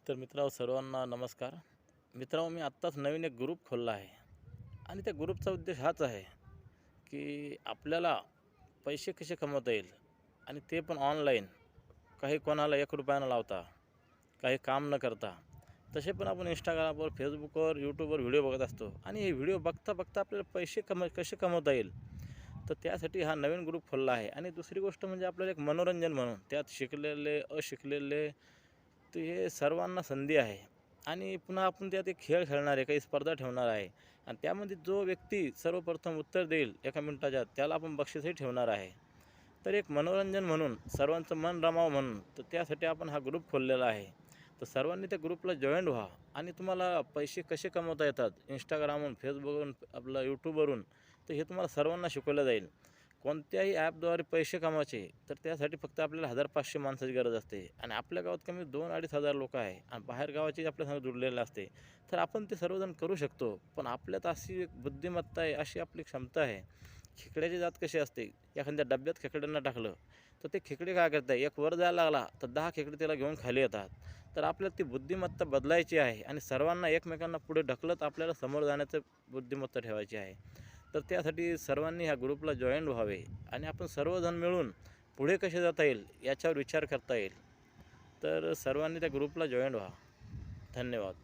तर मित्रांनो, सर्वांना नमस्कार. मित्रांनो, मी आत्ताच नवीन एक ग्रुप खोलला आहे आणि त्या ग्रुपचा उद्देश हाच आहे की आपल्याला पैसे कसे कमवता येईल आणि ते पण ऑनलाईन. काही कोणाला ₹1 न लावता, काही काम न करता. तसे पण आपण इंस्टाग्रामवर, फेसबुकवर, यूट्यूबवर व्हिडिओ बघत असतो आणि हे व्हिडिओ बघता बघता आपल्याला पैसे कसे कमवता येईल. तर त्यासाठी हा नवीन ग्रुप खोलला आहे. आणि दुसरी गोष्ट म्हणजे आपल्याला एक मनोरंजन म्हणून त्यात शिकलेले, अशिकलेले, तर हे सर्वांना संधी आहे. आणि पुन्हा आपण त्यात एक खेळ खेळणार आहे, काही स्पर्धा ठेवणार आहे आणि त्यामध्ये जो व्यक्ती सर्वप्रथम उत्तर देईल 1 मिनिटाच्या, त्याला आपण बक्षीसही ठेवणार आहे. तर एक मनोरंजन म्हणून, सर्वांचं मन रमावं म्हणून, तर त्यासाठी आपण हा ग्रुप खोललेला आहे. तर सर्वांनी त्या ग्रुपला जॉईंट व्हा आणि तुम्हाला पैसे कसे कमवता येतात इंस्टाग्रामवरून, फेसबुकवरून, आपलं यूट्यूबवरून, तर हे तुम्हाला सर्वांना शिकवलं जाईल. कोणत्याही ॲपद्वारे पैसे कमवायचे, तर त्यासाठी फक्त आपल्याला 1,500 माणसाची गरज असते आणि आपल्या गावात कमी 2-2.5 हजार लोक आहे आणि बाहेर गावाचे आपल्यासंग जुडलेले असते. तर आपण ते सर्वजण करू शकतो. पण आपल्यात अशी एक बुद्धिमत्ता आहे, अशी आपली क्षमता आहे. खेकड्याची जात कशी असते, एखाद्या डब्यात खेकड्यांना टाकलं तर ते खेकडे काय करतात, एक वर जायला लागला तर 10 खेकडे त्याला घेऊन खाली येतात. तर आपल्याला ती बुद्धिमत्ता बदलायची आहे आणि सर्वांना एकमेकांना पुढे ढकलत आपल्याला समोर जाण्याचं बुद्धिमत्ता ठेवायची आहे. तर त्यासाठी सर्वांनी ह्या ग्रुपला जॉईंट व्हावे आणि आपण सर्वजण मिळून पुढे कसे जाता येईल याच्यावर विचार करता येईल. तर सर्वांनी त्या ग्रुपला जॉईंट व्हा. धन्यवाद.